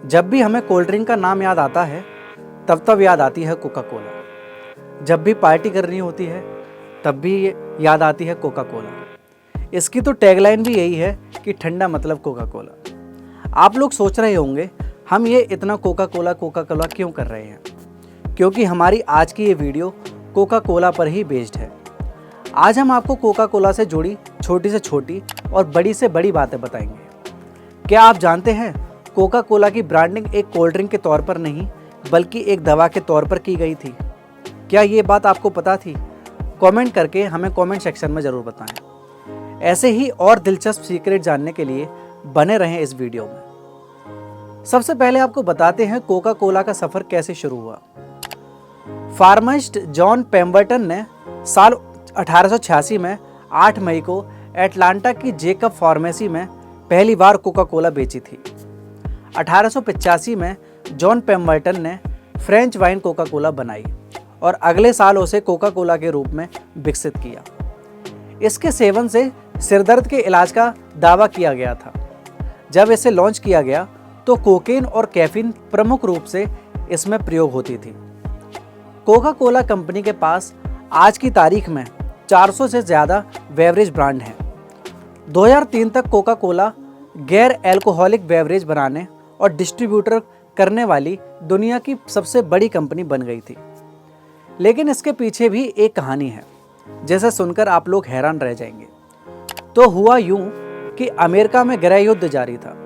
जब भी हमें कोल्ड ड्रिंक का नाम याद आता है तब याद आती है कोका कोला। जब भी पार्टी करनी होती है तब भी याद आती है कोका कोला। इसकी तो टैगलाइन भी यही है कि ठंडा मतलब कोका कोला। आप लोग सोच रहे होंगे हम ये इतना कोका कोला क्यों कर रहे हैं, क्योंकि हमारी आज की ये वीडियो कोका कोला पर ही बेस्ड है। आज हम आपको कोका कोला से जुड़ी छोटी से छोटी और बड़ी से बड़ी बातें बताएंगे। क्या आप जानते हैं कोका कोला की ब्रांडिंग एक कोल्ड ड्रिंक के तौर पर नहीं बल्कि एक दवा के तौर पर की गई थी? क्या ये बात आपको पता थी? कमेंट करके हमें कमेंट सेक्शन में ज़रूर बताएं। ऐसे ही और दिलचस्प सीक्रेट जानने के लिए बने रहें इस वीडियो में। सबसे पहले आपको बताते हैं कोका कोला का सफ़र कैसे शुरू हुआ। फार्मासिस्ट जॉन पेम्बरटन ने साल 1886 में 8 मई को एटलांटा की जेकब फार्मेसी में पहली बार कोका कोला बेची थी। 1885 में जॉन पेम्बरटन ने फ्रेंच वाइन कोका कोला बनाई और अगले साल उसे कोका कोला के रूप में विकसित किया। इसके सेवन से सिरदर्द के इलाज का दावा किया गया था। जब इसे लॉन्च किया गया तो कोकेन और कैफीन प्रमुख रूप से इसमें प्रयोग होती थी। कोका कोला कंपनी के पास आज की तारीख में 400 से ज़्यादा बेवरेज ब्रांड हैं। 2003 तक कोका कोला गैर एल्कोहलिक बेवरेज बनाने और डिस्ट्रीब्यूटर करने वाली दुनिया की सबसे बड़ी कंपनी बन गई थी। लेकिन इसके पीछे भी एक कहानी है जिसे सुनकर आप लोग हैरान रह जाएंगे। तो हुआ यूं कि अमेरिका में गृह युद्ध जारी था।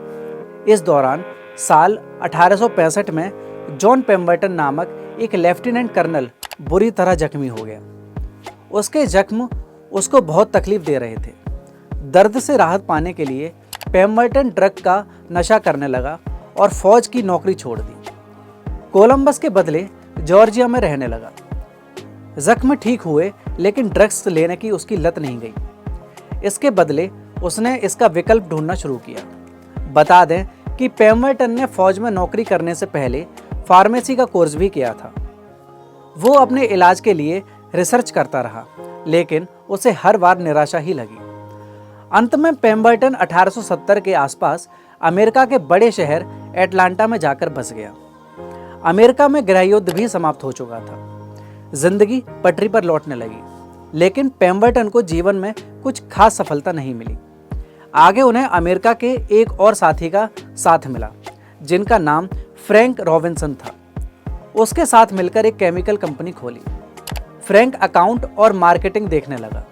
इस दौरान साल 1865 में जॉन पेम्बरटन नामक एक लेफ्टिनेंट कर्नल बुरी तरह जख्मी हो गया। उसके जख्म उसको बहुत तकलीफ दे रहे थे। दर्द से राहत पाने के लिए पेम्बरटन ड्रग का नशा करने लगा और फौज की नौकरी छोड़ दी। कोलंबस के बदले जॉर्जिया में रहने लगा। जख्म ठीक हुए लेकिन ड्रग्स लेने की उसकी लत नहीं गई। इसके बदले उसने इसका विकल्प ढूंढना शुरू किया। बता दें कि पेम्बरटन ने फौज में नौकरी करने से पहले फार्मेसी का कोर्स भी किया था। वो अपने इलाज के लिए रिसर्च करता रहा लेकिन उसे हर बार निराशा ही लगी। अंत में पेम्बरटन 1870 के आसपास अमेरिका के बड़े शहर एटलांटा में जाकर बस गया। अमेरिका में गृह युद्ध भी समाप्त हो चुका था। जिंदगी पटरी पर लौटने लगी, लेकिन पेम्बरटन को जीवन में कुछ खास सफलता नहीं मिली। आगे उन्हें अमेरिका के एक और साथी का साथ मिला जिनका नाम फ्रैंक रॉबिन्सन था। उसके साथ मिलकर एक केमिकल कंपनी खोली। फ्रैंक अकाउंट और मार्केटिंग देखने लगा।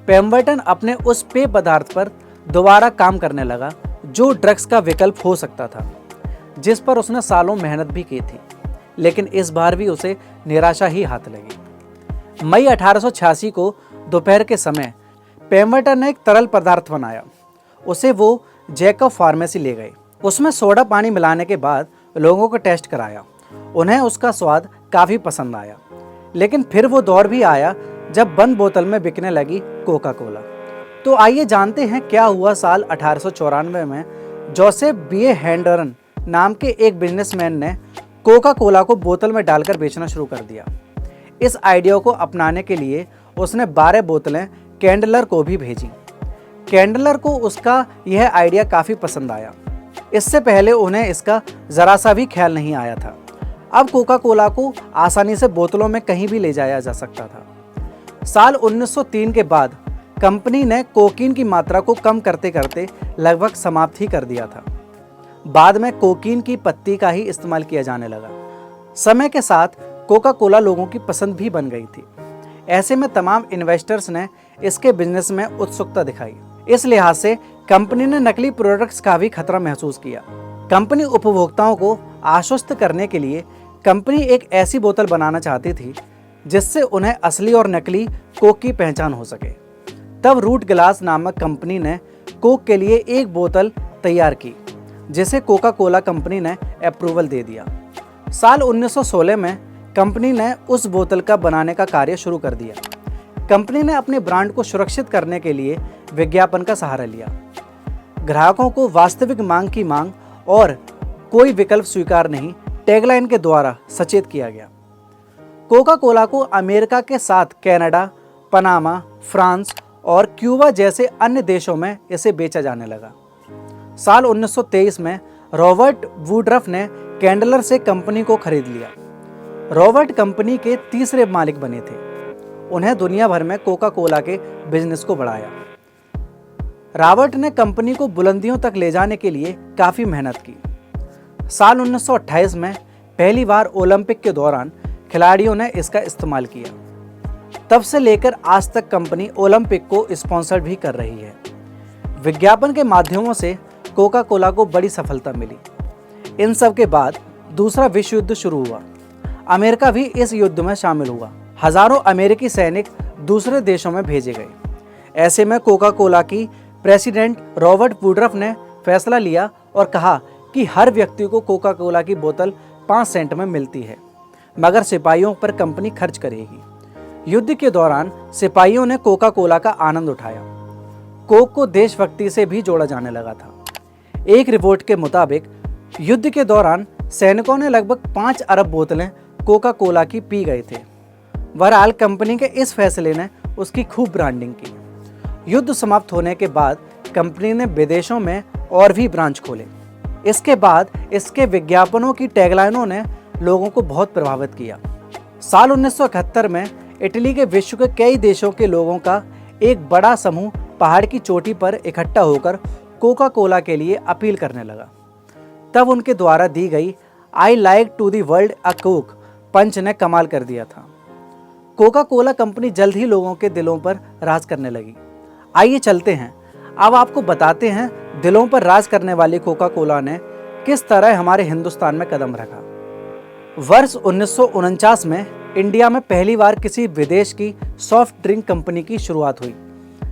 पेम्बरटन अपने उस पेय पदार्थ पर दोबारा काम करने लगा जो ड्रग्स का विकल्प हो सकता था, जिस पर उसने सालों मेहनत भी की थी, लेकिन इस बार भी उसे निराशा ही हाथ लगी। मई 1886 को दोपहर के समय पेम्बरटन ने एक तरल पदार्थ बनाया। उसे वो जेकब फार्मेसी ले गए। उसमें सोडा पानी मिलाने के बाद लोगों को टेस्ट कराया। उन्हें उसका स्वाद काफ़ी पसंद आया, लेकिन फिर वो दौर भी आया जब बंद बोतल में बिकने लगी कोका कोला। तो आइए जानते हैं क्या हुआ साल 1894 में जोसेफ बी हेंडरन नाम के एक बिजनेसमैन ने कोका कोला को बोतल में डालकर बेचना शुरू कर दिया। इस आइडिया को अपनाने के लिए उसने 12 बोतलें कैंडलर को भी भेजी। कैंडलर को उसका यह आइडिया काफ़ी पसंद आया। इससे पहले उन्हें इसका ज़रा सा भी ख्याल नहीं आया था। अब कोका कोला को आसानी से बोतलों में कहीं भी ले जाया जा सकता था। साल 1903 के बाद कंपनी ने कोकीन की मात्रा को कम करते करते लगभग समाप्त ही कर दिया था। बाद में कोकीन की पत्ती का ही इस्तेमाल किया जाने लगा। समय के साथ कोका कोला लोगों की पसंद भी बन गई थी। ऐसे में तमाम इन्वेस्टर्स ने इसके बिजनेस में उत्सुकता दिखाई। इस लिहाज से कंपनी ने नकली प्रोडक्ट्स का भी खतरा महसूस किया। कंपनी उपभोक्ताओं को आश्वस्त करने के लिए कंपनी एक ऐसी बोतल बनाना चाहती थी जिससे उन्हें असली और नकली कोक की पहचान हो सके। तब रूट ग्लास नामक कंपनी ने कोक के लिए एक बोतल तैयार की जिसे कोका कोला कंपनी ने अप्रूवल दे दिया। साल 1916 में कंपनी ने उस बोतल का बनाने का कार्य शुरू कर दिया। कंपनी ने अपने ब्रांड को सुरक्षित करने के लिए विज्ञापन का सहारा लिया। ग्राहकों को वास्तविक मांग की मांग और कोई विकल्प स्वीकार नहीं टैगलाइन के द्वारा सचेत किया गया। कोका कोला को अमेरिका के साथ कनाडा, पनामा, फ्रांस और क्यूबा जैसे अन्य देशों में इसे बेचा जाने लगा। साल 1923 में रॉबर्ट वुडरफ ने कैंडलर से कंपनी को खरीद लिया। रॉबर्ट कंपनी के तीसरे मालिक बने थे। उन्हें दुनिया भर में कोका कोला के बिजनेस को बढ़ाया। रॉबर्ट ने कंपनी को बुलंदियों तक ले जाने के लिए काफ़ी मेहनत की। साल 1928 में पहली बार ओलंपिक के दौरान खिलाड़ियों ने इसका इस्तेमाल किया। तब से लेकर आज तक कंपनी ओलंपिक को स्पॉन्सर भी कर रही है। विज्ञापन के माध्यमों से कोका कोला को बड़ी सफलता मिली। इन सब के बाद दूसरा विश्व युद्ध शुरू हुआ। अमेरिका भी इस युद्ध में शामिल हुआ। हजारों अमेरिकी सैनिक दूसरे देशों में भेजे गए। ऐसे में कोका कोला की प्रेसिडेंट रॉबर्ट वुडरफ ने फैसला लिया और कहा कि हर व्यक्ति को कोका कोला की बोतल 5 सेंट में मिलती है, मगर सिपाहियों पर कंपनी खर्च करेगी। युद्ध के दौरान सिपाहियों ने कोका कोला का आनंद उठाया। कोक को देशभक्ति से भी जोड़ा जाने लगा था। एक रिपोर्ट के मुताबिक युद्ध के दौरान सैनिकों ने लगभग 5 अरब बोतलें कोका कोला की पी गए थे। बहरहाल कंपनी के इस फैसले ने उसकी खूब ब्रांडिंग की। युद्ध समाप्त होने के बाद कंपनी ने विदेशों में और भी ब्रांच खोले। इसके बाद इसके विज्ञापनों की टैगलाइनों ने लोगों को बहुत प्रभावित किया। साल 1971 में इटली के विश्व के कई देशों के लोगों का एक बड़ा समूह पहाड़ की चोटी पर इकट्ठा होकर कोका कोला के लिए अपील करने लगा। तब उनके द्वारा दी गई I like to the world a Coke punch ने कमाल कर दिया था। कोका कोला कंपनी जल्द ही लोगों के दिलों पर राज करने लगी। आइए चलते हैं, अब आपको बताते हैं दिलों पर राज करने वाली कोका कोला ने किस तरह हमारे हिंदुस्तान में कदम रखा। वर्ष 1949 में इंडिया में पहली बार किसी विदेश की सॉफ्ट ड्रिंक कंपनी की शुरुआत हुई,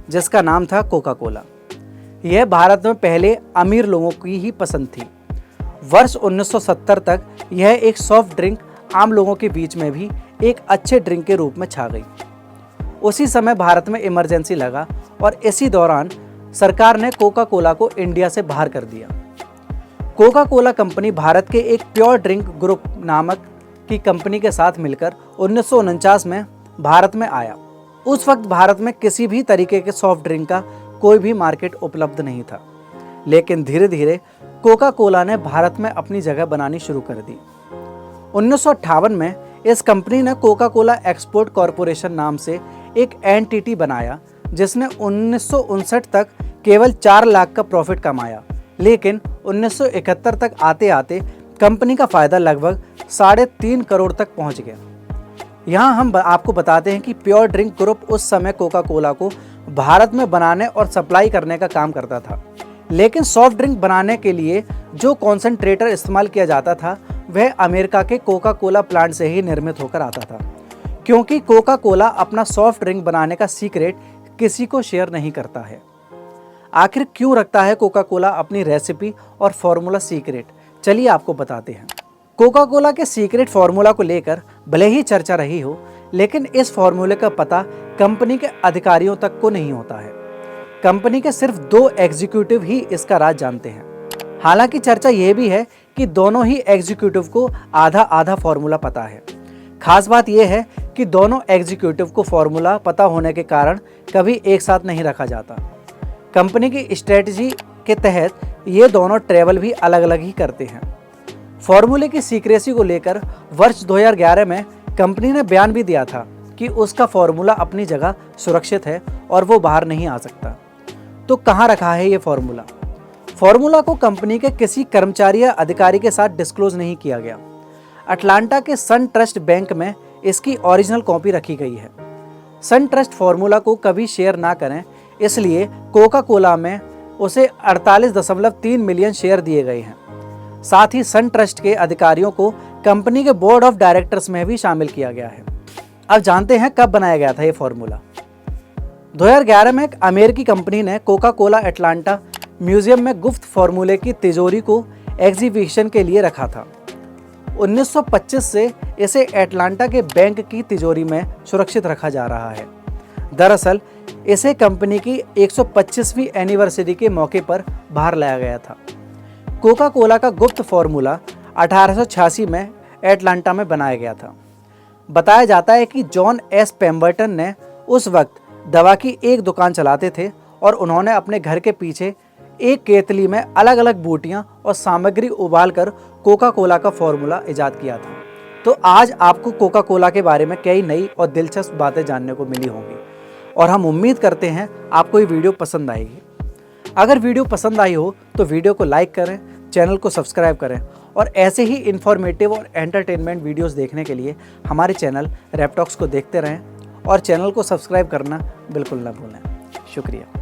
जिसका नाम था कोका कोला। यह भारत में पहले अमीर लोगों की ही पसंद थी। वर्ष 1970 तक यह एक सॉफ्ट ड्रिंक आम लोगों के बीच में भी एक अच्छे ड्रिंक के रूप में छा गई। उसी समय भारत में इमरजेंसी लगा और इसी दौरान सरकार ने कोका कोला को इंडिया से बाहर कर दिया। कोका कोला कंपनी भारत के एक प्योर ड्रिंक ग्रुप नामक की कंपनी के साथ मिलकर 1949 में भारत में आया। उस वक्त भारत में किसी भी तरीके के सॉफ्ट ड्रिंक का कोई भी मार्केट उपलब्ध नहीं था, लेकिन धीरे धीरे कोका कोला ने भारत में अपनी जगह बनानी शुरू कर दी। 1958 में इस कंपनी ने कोका कोला एक्सपोर्ट कॉरपोरेशन नाम से एक एंटिटी बनाया, जिसने 1959 तक केवल 4 लाख का प्रॉफिट कमाया, लेकिन 1971 तक आते आते कंपनी का फायदा लगभग 3.5 करोड़ तक पहुंच गया। यहाँ हम आपको बताते हैं कि प्योर ड्रिंक ग्रुप उस समय कोका कोला को भारत में बनाने और सप्लाई करने का काम करता था, लेकिन सॉफ्ट ड्रिंक बनाने के लिए जो कॉन्सेंट्रेटर इस्तेमाल किया जाता था वह अमेरिका के कोका कोला प्लांट से ही निर्मित होकर आता था, क्योंकि कोका कोला अपना सॉफ्ट ड्रिंक बनाने का सीक्रेट किसी को शेयर नहीं करता है। आखिर क्यों रखता है कोका कोला अपनी रेसिपी और फॉर्मूला सीक्रेट? चलिए आपको बताते हैं। कोका कोला के सीक्रेट फार्मूला को लेकर भले ही चर्चा रही हो, लेकिन इस फार्मूले का पता कंपनी के अधिकारियों तक को नहीं होता है। कंपनी के सिर्फ 2 एग्जीक्यूटिव ही इसका राज जानते हैं। हालांकि चर्चा यह भी है कि दोनों ही एग्जीक्यूटिव को आधा आधा फार्मूला पता है। खास बात यह है कि दोनों एग्जीक्यूटिव को फार्मूला पता होने के कारण कभी एक साथ नहीं रखा जाता। कंपनी की स्ट्रेटजी के तहत ये दोनों ट्रैवल भी अलग अलग ही करते हैं। फार्मूले की सीक्रेसी को लेकर वर्ष 2011 में कंपनी ने बयान भी दिया था कि उसका फार्मूला अपनी जगह सुरक्षित है और वो बाहर नहीं आ सकता। तो कहाँ रखा है ये फार्मूला? फार्मूला को कंपनी के किसी कर्मचारी या अधिकारी के साथ डिस्क्लोज नहीं किया गया। अटलांटा के सन ट्रस्ट बैंक में इसकी ओरिजिनल कॉपी रखी गई है। सन ट्रस्ट फार्मूला को कभी शेयर ना करें, इसलिए कोका कोला में उसे 48.3 मिलियन शेयर दिए गए हैं। साथ ही सन ट्रस्ट के अधिकारियों को कंपनी के बोर्ड ऑफ डायरेक्टर्स में भी शामिल किया गया है। अब जानते हैं कब बनाया गया था ये फार्मूला। 2011 में एक अमेरिकी कंपनी ने कोका कोला अटलांटा म्यूजियम में गुप्त फार्मूले की तिजोरी को एग्जीबिशन के लिए रखा था। 1925 से इसे अटलांटा के बैंक की तिजोरी में सुरक्षित रखा जा रहा है। दरअसल इसे कंपनी की 125वीं एनिवर्सरी के मौके पर बाहर लाया गया था। कोका कोला का गुप्त फार्मूला 1886 में अटलांटा में बनाया गया था। बताया जाता है कि जॉन एस पेम्बर्टन ने उस वक्त दवा की एक दुकान चलाते थे और उन्होंने अपने घर के पीछे एक केतली में अलग अलग बूटियां और सामग्री उबालकर कोका कोला का फॉर्मूला इजाद किया था। तो आज आपको कोका कोला के बारे में कई नई और दिलचस्प बातें जानने को मिली होंगी और हम उम्मीद करते हैं आपको ये वीडियो पसंद आएगी। अगर वीडियो पसंद आई हो तो वीडियो को लाइक करें, चैनल को सब्सक्राइब करें और ऐसे ही इन्फॉर्मेटिव और एंटरटेनमेंट वीडियोस देखने के लिए हमारे चैनल रैप टॉक्स को देखते रहें और चैनल को सब्सक्राइब करना बिल्कुल ना भूलें। शुक्रिया।